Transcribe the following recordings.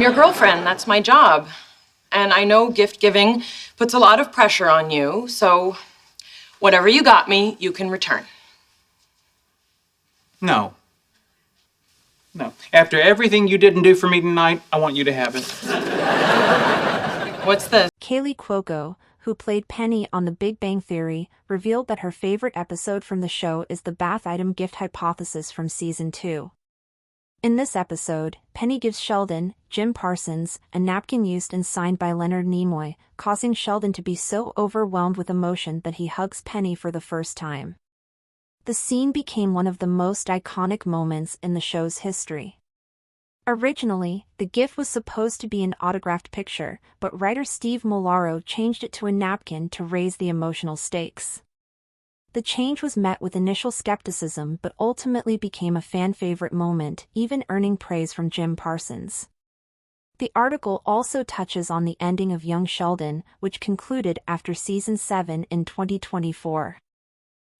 Your girlfriend, that's my job. And I know gift giving puts a lot of pressure on you, so whatever you got me, you can return. No. No. After everything you didn't do for me tonight, I want you to have it. What's this? Kaley Cuoco, who played Penny on The Big Bang Theory, revealed that her favorite episode from the show is the bath item gift hypothesis from season 2. In this episode, Penny gives Sheldon, Jim Parsons, a napkin used and signed by Leonard Nimoy, causing Sheldon to be so overwhelmed with emotion that he hugs Penny for the first time. The scene became one of the most iconic moments in the show's history. Originally, the gift was supposed to be an autographed picture, but writer Steve Molaro changed it to a napkin to raise the emotional stakes. The change was met with initial skepticism but ultimately became a fan-favorite moment, even earning praise from Jim Parsons. The article also touches on the ending of Young Sheldon, which concluded after Season 7 in 2024.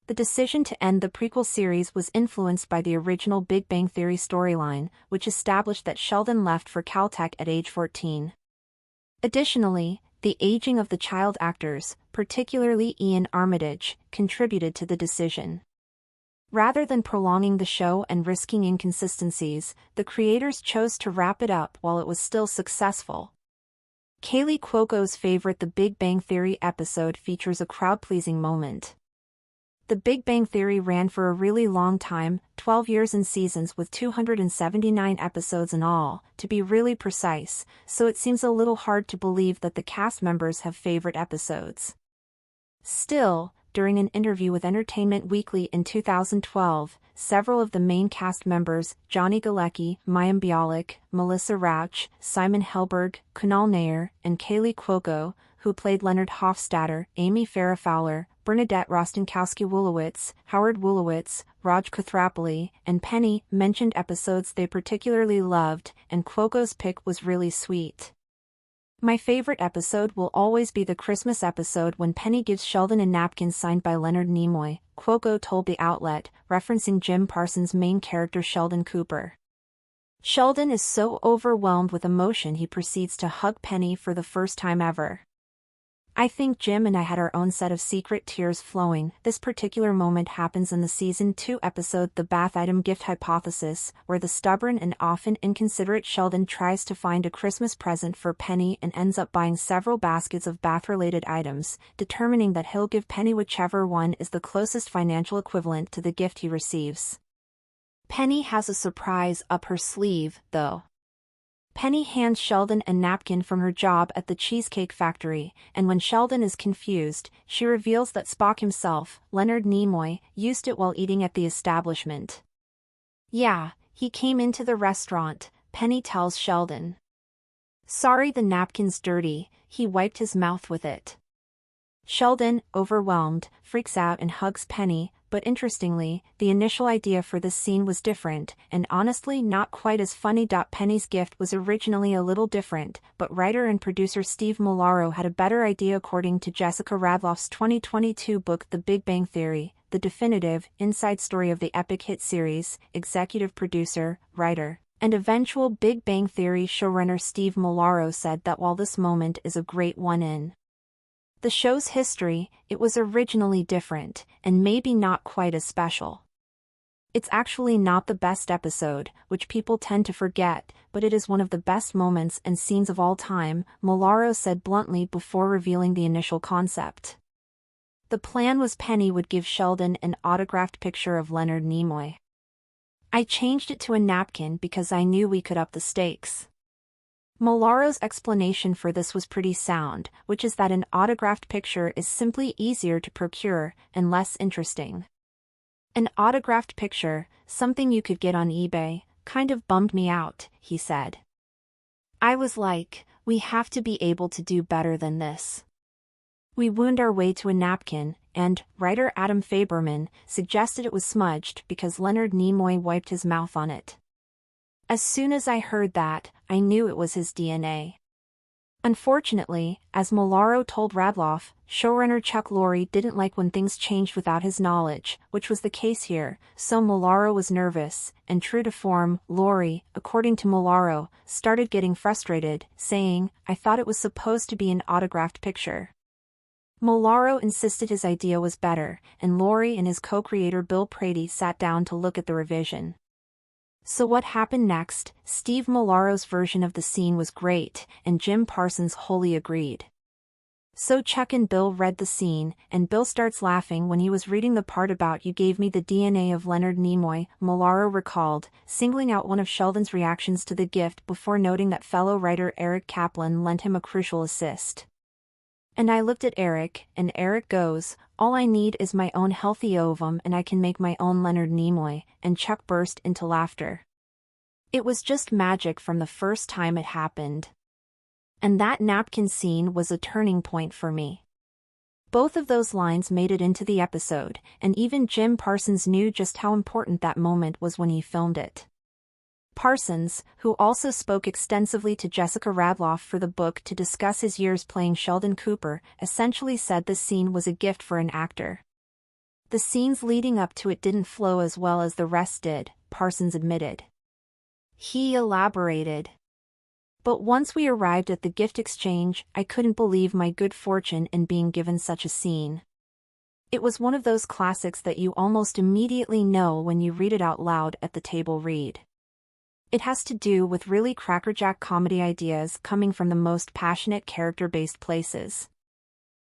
The decision to end the prequel series was influenced by the original Big Bang Theory storyline, which established that Sheldon left for Caltech at age 14. Additionally, the aging of the child actors, particularly Ian Armitage, contributed to the decision. Rather than prolonging the show and risking inconsistencies, the creators chose to wrap it up while it was still successful. Kaley Cuoco's favorite The Big Bang Theory episode features a crowd-pleasing moment. The Big Bang Theory ran for a really long time, 12 years in seasons with 279 episodes in all, to be really precise, so it seems a little hard to believe that the cast members have favorite episodes. Still, during an interview with Entertainment Weekly in 2012, several of the main cast members, Johnny Galecki, Mayim Bialik, Melissa Rauch, Simon Helberg, Kunal Nair, and Kaley Cuoco, who played Leonard Hofstadter, Amy Farrah Fowler, Bernadette Rostenkowski-Wolowitz, Howard Wolowitz, Raj Kothrapali, and Penny, mentioned episodes they particularly loved, and Cuoco's pick was really sweet. My favorite episode will always be the Christmas episode when Penny gives Sheldon a napkin signed by Leonard Nimoy, Cuoco told the outlet, referencing Jim Parsons' main character Sheldon Cooper. Sheldon is so overwhelmed with emotion he proceeds to hug Penny for the first time ever. I think Jim and I had our own set of secret tears flowing. This particular moment happens in the Season 2 episode The Bath Item Gift Hypothesis, where the stubborn and often inconsiderate Sheldon tries to find a Christmas present for Penny and ends up buying several baskets of bath-related items, determining that he'll give Penny whichever one is the closest financial equivalent to the gift he receives. Penny has a surprise up her sleeve, though. Penny hands Sheldon a napkin from her job at the Cheesecake Factory, and when Sheldon is confused, she reveals that Spock himself, Leonard Nimoy, used it while eating at the establishment. Yeah, he came into the restaurant, Penny tells Sheldon. Sorry, the napkin's dirty, he wiped his mouth with it. Sheldon, overwhelmed, freaks out and hugs Penny, but interestingly, the initial idea for this scene was different, and honestly not quite as funny. Penny's gift was originally a little different, but writer and producer Steve Molaro had a better idea according to Jessica Radloff's 2022 book The Big Bang Theory, the definitive, inside story of the epic hit series, executive producer, writer, and eventual Big Bang Theory showrunner Steve Molaro said that while this moment is a great one in the show's history, it was originally different, and maybe not quite as special. It's actually not the best episode, which people tend to forget, but it is one of the best moments and scenes of all time, Molaro said bluntly before revealing the initial concept. The plan was Penny would give Sheldon an autographed picture of Leonard Nimoy. I changed it to a napkin because I knew we could up the stakes. Molaro's explanation for this was pretty sound, which is that an autographed picture is simply easier to procure and less interesting. An autographed picture, something you could get on eBay, kind of bummed me out, he said. I was like, we have to be able to do better than this. We wound our way to a napkin, and writer Adam Faberman suggested it was smudged because Leonard Nimoy wiped his mouth on it. As soon as I heard that, I knew it was his DNA. Unfortunately, as Molaro told Radloff, showrunner Chuck Lorre didn't like when things changed without his knowledge, which was the case here, so Molaro was nervous, and true to form, Lorre, according to Molaro, started getting frustrated, saying, "I thought it was supposed to be an autographed picture." Molaro insisted his idea was better, and Lorre and his co-creator Bill Prady sat down to look at the revision. So what happened next? Steve Molaro's version of the scene was great, and Jim Parsons wholly agreed. So Chuck and Bill read the scene, and Bill starts laughing when he was reading the part about "you gave me the DNA of Leonard Nimoy," Molaro recalled, singling out one of Sheldon's reactions to the gift before noting that fellow writer Eric Kaplan lent him a crucial assist. "And I looked at Eric, and Eric goes, 'All I need is my own healthy ovum and I can make my own Leonard Nimoy,'" and Chuck burst into laughter. It was just magic from the first time it happened. And that napkin scene was a turning point for me. Both of those lines made it into the episode, and even Jim Parsons knew just how important that moment was when he filmed it. Parsons, who also spoke extensively to Jessica Radloff for the book to discuss his years playing Sheldon Cooper, essentially said the scene was a gift for an actor. The scenes leading up to it didn't flow as well as the rest did, Parsons admitted. He elaborated. "But once we arrived at the gift exchange, I couldn't believe my good fortune in being given such a scene. It was one of those classics that you almost immediately know when you read it out loud at the table read. It has to do with really crackerjack comedy ideas coming from the most passionate character-based places.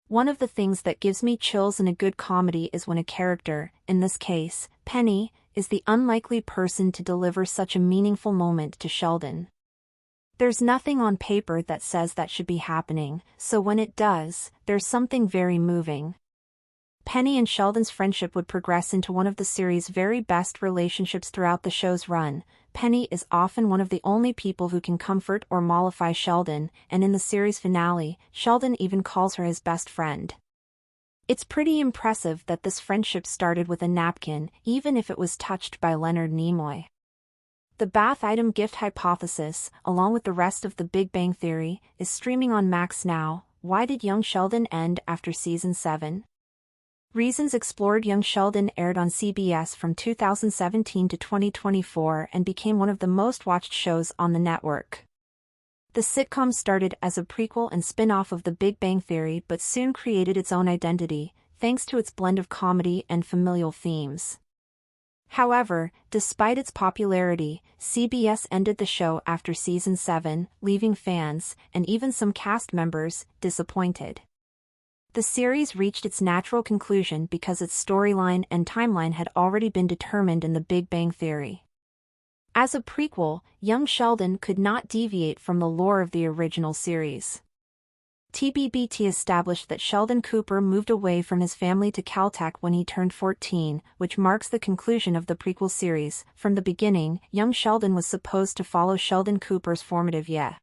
One of the things that gives me chills in a good comedy is when a character, in this case, Penny, is the unlikely person to deliver such a meaningful moment to Sheldon. There's nothing on paper that says that should be happening, so when it does, there's something very moving." Penny and Sheldon's friendship would progress into one of the series' very best relationships throughout the show's run. Penny is often one of the only people who can comfort or mollify Sheldon, and in the series finale, Sheldon even calls her his best friend. It's pretty impressive that this friendship started with a napkin, even if it was touched by Leonard Nimoy. The bath item gift hypothesis, along with the rest of The Big Bang Theory, is streaming on Max now. Why did Young Sheldon end after season 7? Reasons explored. Young Sheldon aired on CBS from 2017 to 2024 and became one of the most watched shows on the network. The sitcom started as a prequel and spin-off of The Big Bang Theory but soon created its own identity, thanks to its blend of comedy and familial themes. However, despite its popularity, CBS ended the show after season 7, leaving fans, and even some cast members, disappointed. The series reached its natural conclusion because its storyline and timeline had already been determined in The Big Bang Theory. As a prequel, Young Sheldon could not deviate from the lore of the original series. TBBT established that Sheldon Cooper moved away from his family to Caltech when he turned 14, which marks the conclusion of the prequel series. From the beginning, Young Sheldon was supposed to follow Sheldon Cooper's formative years.